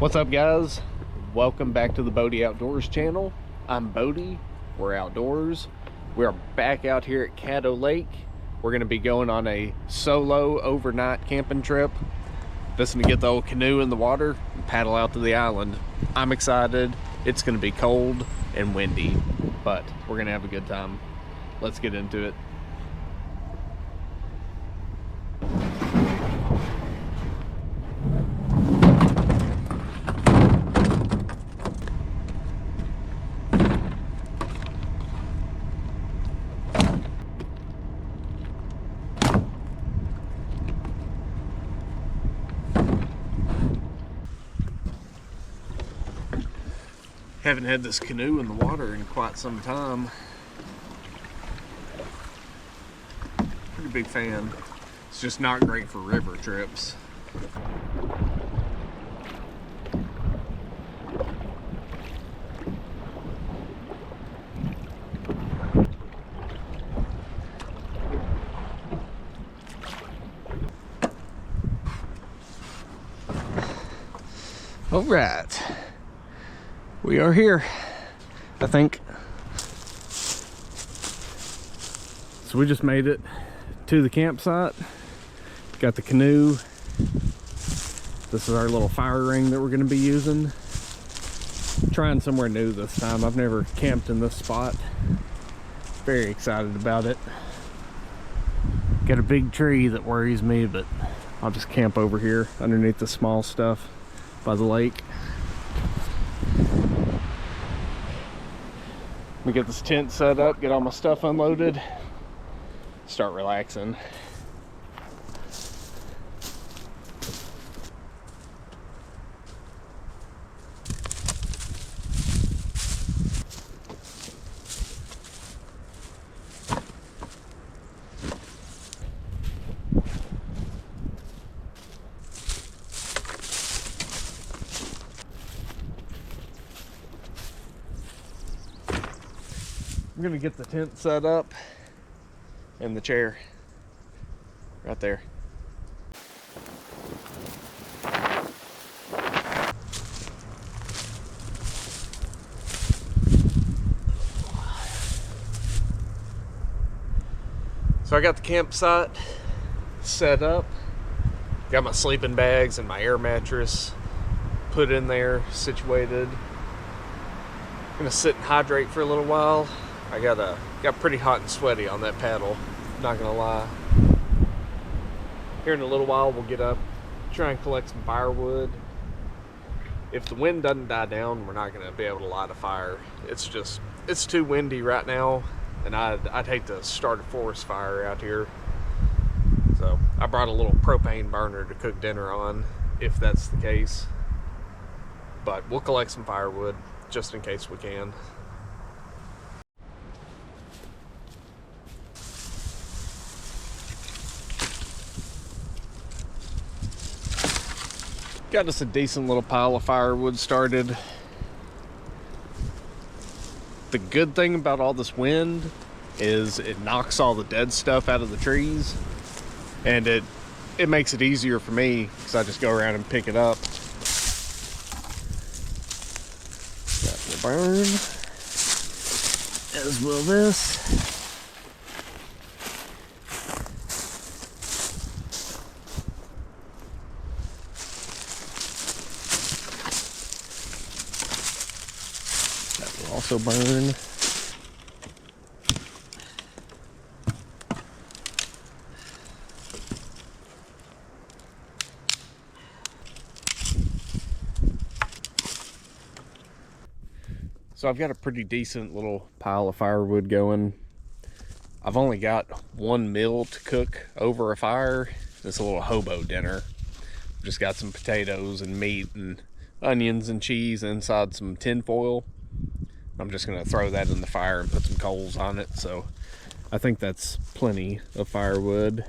What's up, guys? Welcome back to the Bodie Outdoors channel. I'm Bodie. We're outdoors. We're back out here at Caddo Lake. We're going to be going on a solo overnight camping trip. Just to get the old canoe in the water and paddle out to the island. I'm excited. It's going to be cold and windy, but we're going to have a good time. Let's get into it. Haven't had this canoe in the water in quite some time. Pretty big fan. It's just not great for river trips. All right. We are here, I think. So we just made it to the campsite. Got the canoe. This is our little fire ring that we're going to be using. Trying somewhere new this time. I've never camped in this spot. Very excited about it. Got a big tree that worries me, but I'll just camp over here underneath the small stuff by the lake. We get this tent set up, get all my stuff unloaded, start relaxing. I'm gonna get the tent set up and the chair right there. So I got the campsite set up, got my sleeping bags and my air mattress put in there, situated. I'm gonna sit and hydrate for a little while. I got pretty hot and sweaty on that paddle, not gonna lie. Here in a little while we'll get up, try and collect some firewood. If the wind doesn't die down, we're not gonna be able to light a fire. It's too windy right now, and I'd hate to start a forest fire out here. So I brought a little propane burner to cook dinner on, if that's the case. But we'll collect some firewood just in case we can. Got us a decent little pile of firewood started. The good thing about all this wind is it knocks all the dead stuff out of the trees, and it makes it easier for me because I just go around and pick it up. That will burn, as will this. Also burn. So I've got a pretty decent little pile of firewood going. I've only got one meal to cook over a fire. It's a little hobo dinner. Just got some potatoes and meat and onions and cheese inside some tin foil. I'm just gonna throw that in the fire and put some coals on it. So I think that's plenty of firewood.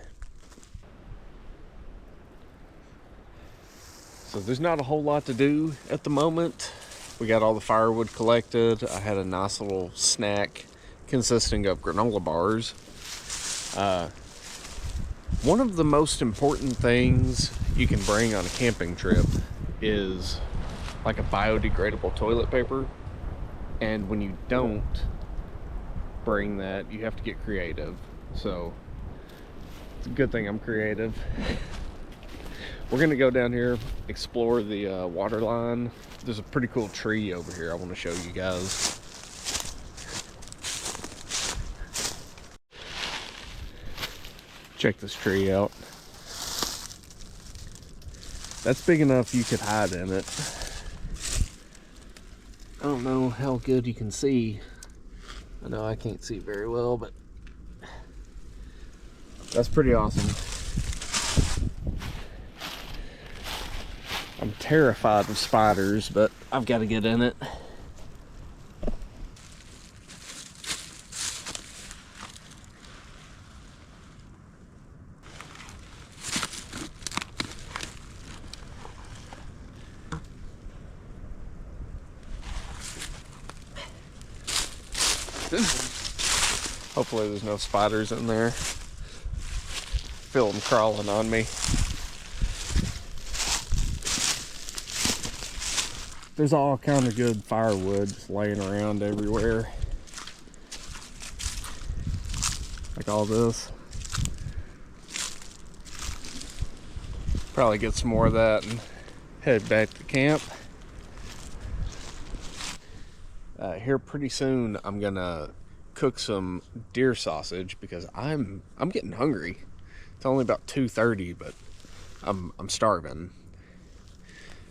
So there's not a whole lot to do at the moment. We got all the firewood collected. I had a nice little snack consisting of granola bars. One of the most important things you can bring on a camping trip is like a biodegradable toilet paper. And when you don't bring that, you have to get creative. So it's a good thing I'm creative. We're gonna go down here, explore the water line. There's a pretty cool tree over here I want to show you guys. Check this tree out. That's big enough you could hide in it. I don't know how good you can see. I know I can't see very well, but that's pretty awesome. I'm terrified of spiders, but I've got to get in it. Hopefully there's no spiders in there. Feel them crawling on me. There's all kind of good firewood just laying around everywhere. Like all this. Probably get some more of that and head back to camp. Here pretty soon I'm gonna cook some deer sausage because I'm getting hungry. It's only about 2:30, but I'm starving.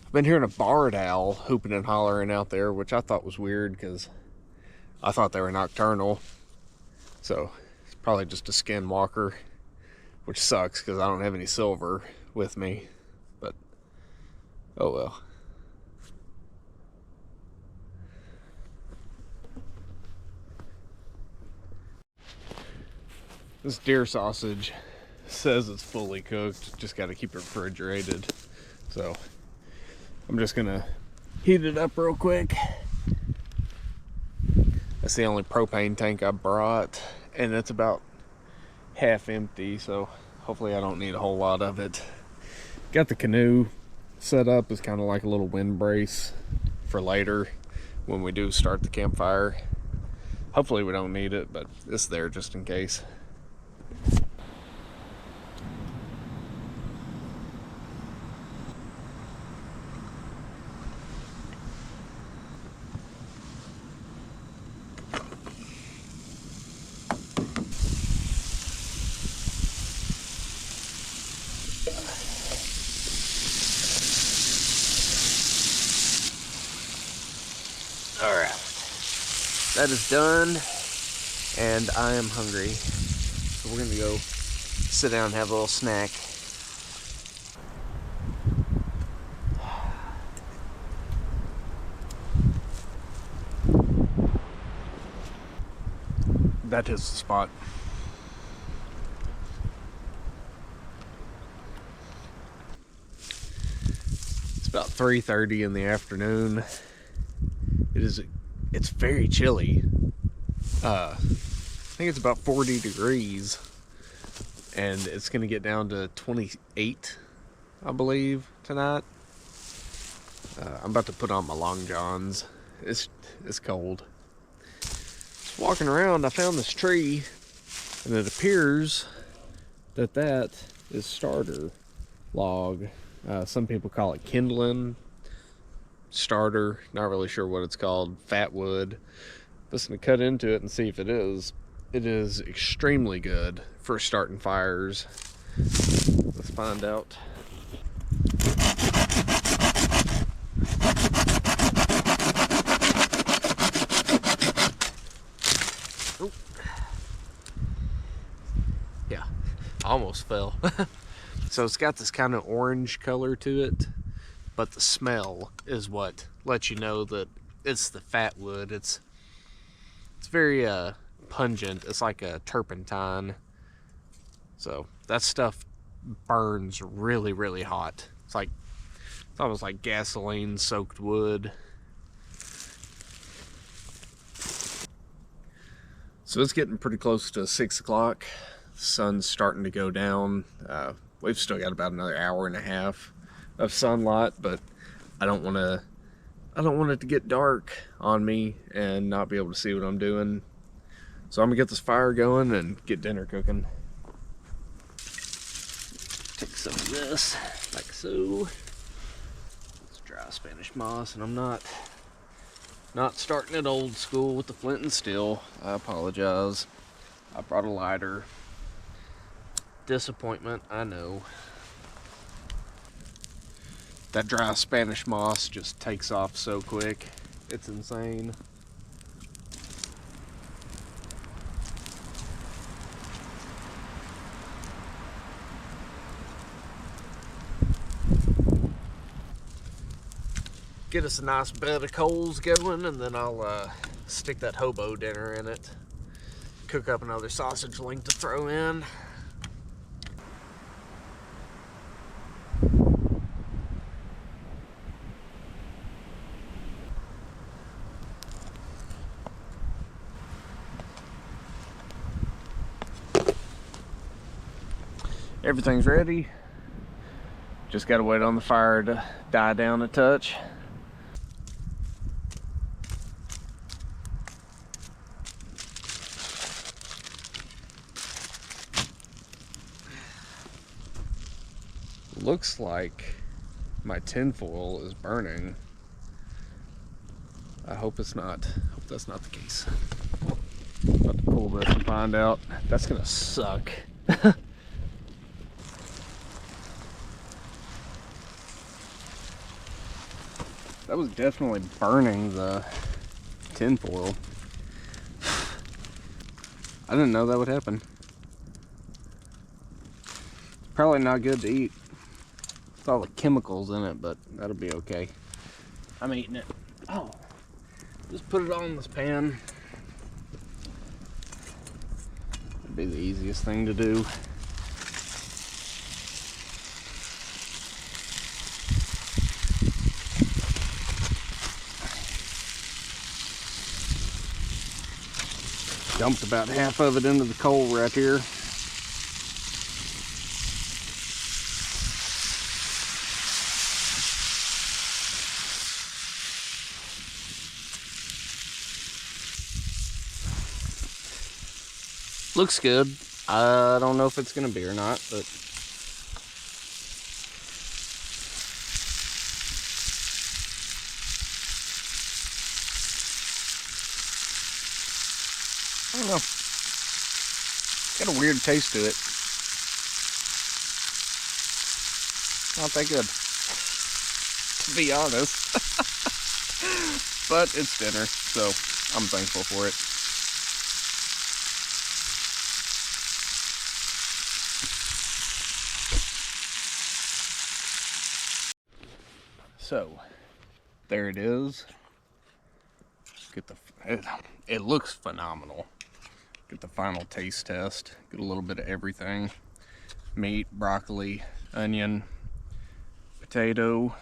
I've been hearing a barred owl hooping and hollering out there, which I thought was weird because I thought they were nocturnal. So it's probably just a skinwalker, which sucks because I don't have any silver with me. But oh well. This deer sausage says it's fully cooked, just got to keep it refrigerated. So I'm just gonna heat it up real quick. That's the only propane tank I brought, and it's about half empty, so hopefully I don't need a whole lot of it. Got the canoe set up as kind of like a little wind brace for later when we do start the campfire. Hopefully we don't need it, but it's there just in case. Alright, that is done, and I am hungry. So we're gonna go sit down and have a little snack. That is the spot. It's about 3:30 in the afternoon. It's very chilly. I think it's about 40 degrees, and it's gonna get down to 28, I believe, tonight. I'm about to put on my long johns. It's cold. Just walking around, I found this tree, and it appears that is starter log. Some people call it kindling. Starter, not really sure what it's called. Fat wood. Just gonna cut into it and see if it is. It is extremely good for starting fires. Let's find out. Oop. Yeah, almost fell. So it's got this kind of orange color to it, but the smell is what lets you know that it's the fat wood. It's very pungent. It's like a turpentine. So that stuff burns really, really hot. It's almost like gasoline soaked wood. So it's getting pretty close to 6 o'clock. The sun's starting to go down. We've still got about another hour and a half of sunlight, but I don't want to I don't want it to get dark on me and not be able to see what I'm doing. So I'm gonna get this fire going and get dinner cooking. Take some of this, like so. It's dry Spanish moss, and I'm not starting it old school with the flint and steel. I apologize. I brought a lighter. Disappointment, I know. That dry Spanish moss just takes off so quick. It's insane. Get us a nice bed of coals going, and then I'll stick that hobo dinner in it. Cook up another sausage link to throw in. Everything's ready. Just gotta wait on the fire to die down a touch. Looks like my tinfoil is burning. I hope it's not. I hope that's not the case. About to pull this and find out. That's gonna suck. That was definitely burning the tinfoil. I didn't know that would happen. It's probably not good to eat with all the chemicals in it, but that'll be okay. I'm eating it. Oh, just put it all in this pan. That'd be the easiest thing to do. Dumped about half of it into the coal right here. Looks good. I don't know if it's gonna be or not, but I don't know. Got a weird taste to it. Not that good, to be honest. But it's dinner, so I'm thankful for it. So, there it is. Get the, it looks phenomenal. Get the final taste test. Get a little bit of everything. Meat, broccoli, onion, potato.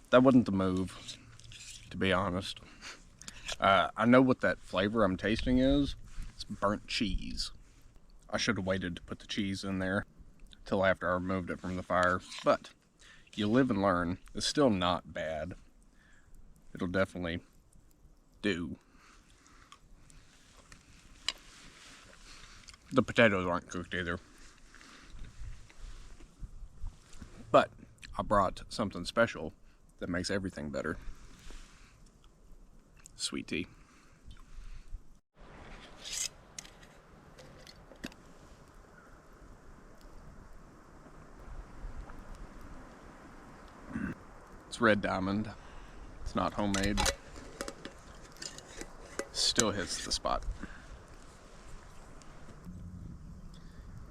That wasn't the move, to be honest. I know what that flavor I'm tasting is. It's burnt cheese. I should have waited to put the cheese in there till after I removed it from the fire, but you live and learn. It's still not bad. It'll definitely do. The potatoes aren't cooked either. But I brought something special that makes everything better. Sweet tea. It's Red Diamond. It's not homemade. Still hits the spot.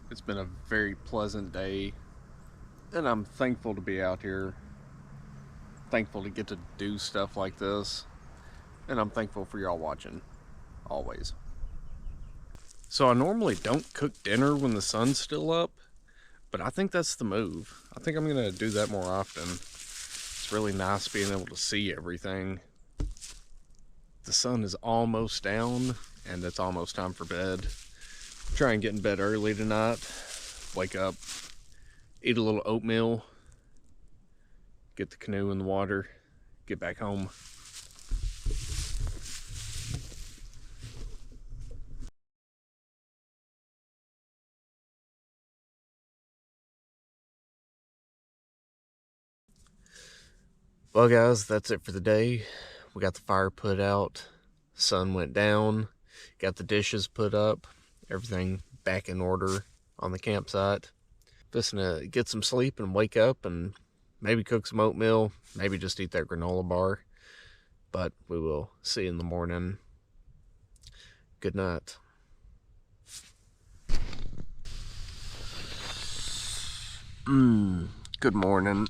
It's been a very pleasant day, and I'm thankful to be out here. Thankful to get to do stuff like this, and I'm thankful for y'all watching, always. So I normally don't cook dinner when the sun's still up, but I think that's the move. I think I'm gonna do that more often. It's really nice being able to see everything. The sun is almost down, and it's almost time for bed. Try and get in bed early tonight. Wake up, eat a little oatmeal, get the canoe in the water, get back home. Well guys, that's it for the day. We got the fire put out, sun went down, got the dishes put up, everything back in order on the campsite. Just gonna get some sleep and wake up and maybe cook some oatmeal, maybe just eat that granola bar. But we will see you in the morning. Good night. Good morning.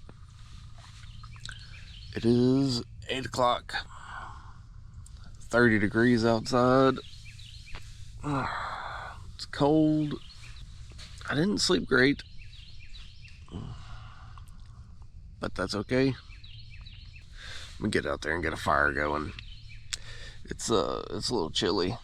It is 8 o'clock. 30 degrees outside. It's cold. I didn't sleep great, but that's okay. I'm gonna get out there and get a fire going. It's a little chilly.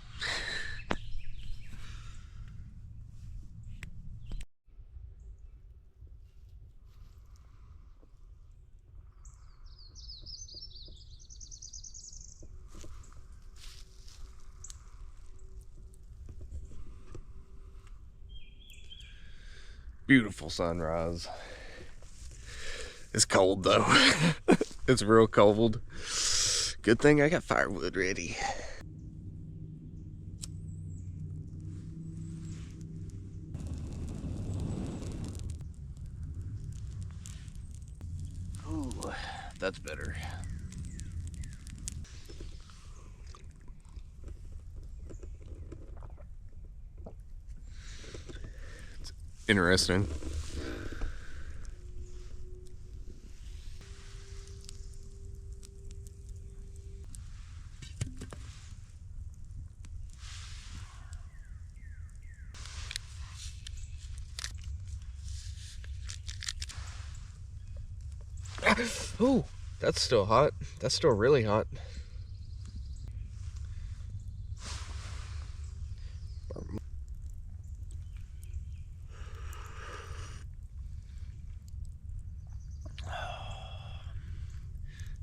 Beautiful sunrise. It's cold though. It's real cold. Good thing I got firewood ready. Ooh, that's better. It's interesting. Ooh, that's still hot. That's still really hot.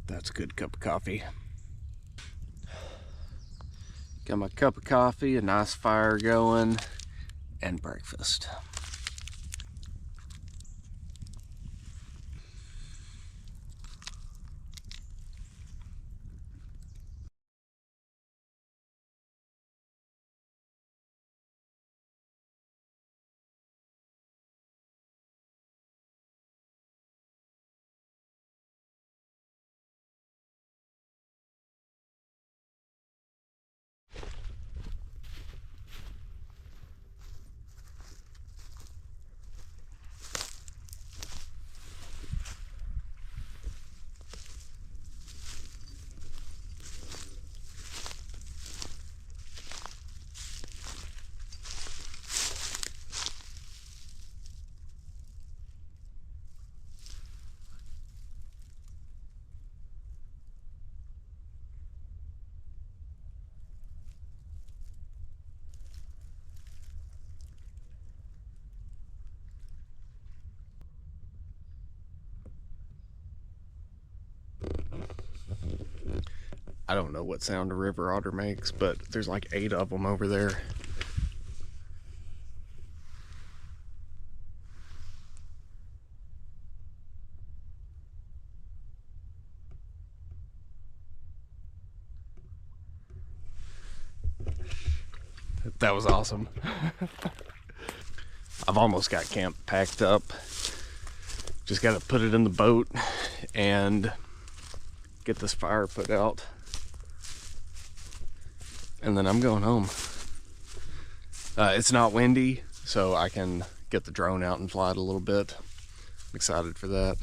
That's a good cup of coffee. Got my cup of coffee, a nice fire going, and breakfast. I don't know what sound a river otter makes, but there's like 8 of them over there. That was awesome. I've almost got camp packed up. Just got to put it in the boat and get this fire put out. And then I'm going home. It's not windy, so I can get the drone out and fly it a little bit. I'm excited for that.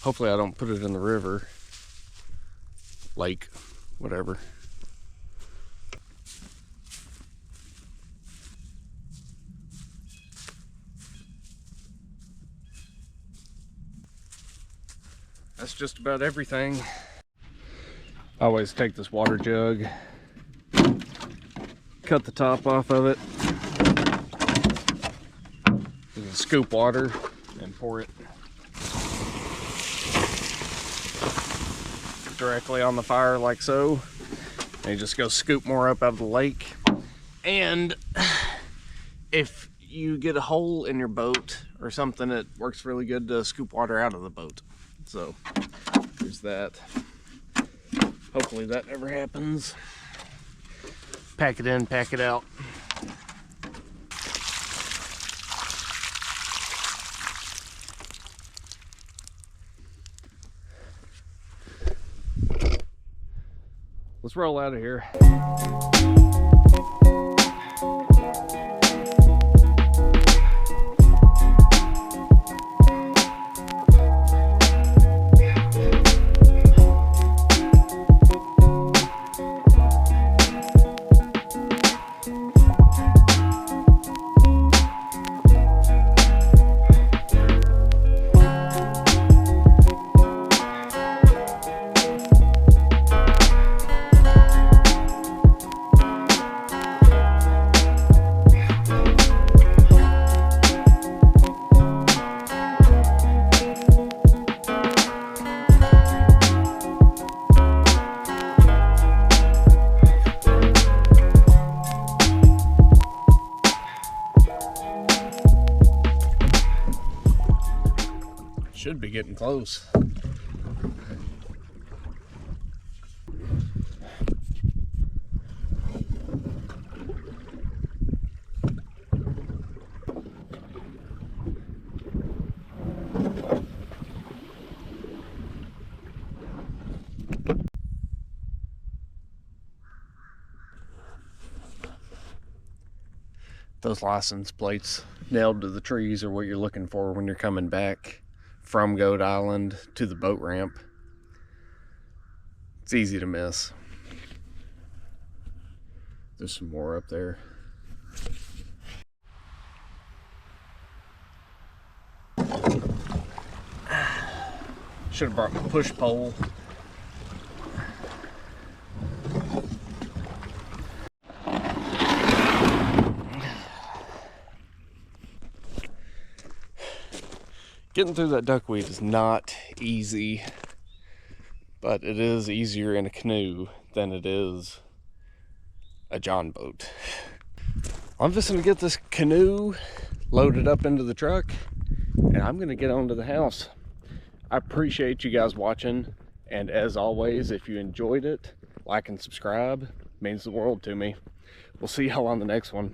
Hopefully I don't put it in the river, lake, whatever. That's just about everything. I always take this water jug, cut the top off of it, scoop water and pour it directly on the fire like so. And you just go scoop more up out of the lake. And if you get a hole in your boat or something, it works really good to scoop water out of the boat. So there's that. Hopefully that never happens. Pack it in, pack it out. Let's roll out of here. Should be getting close. Those license plates nailed to the trees are what you're looking for when you're coming back from Goat Island to the boat ramp. It's easy to miss. There's some more up there. Should have brought my push pole. Getting through that duckweed is not easy, but it is easier in a canoe than it is a John boat. I'm just gonna get this canoe loaded up into the truck and I'm gonna get on to the house. I appreciate you guys watching, and as always, if you enjoyed it, like and subscribe. It means the world to me. We'll see y'all on the next one.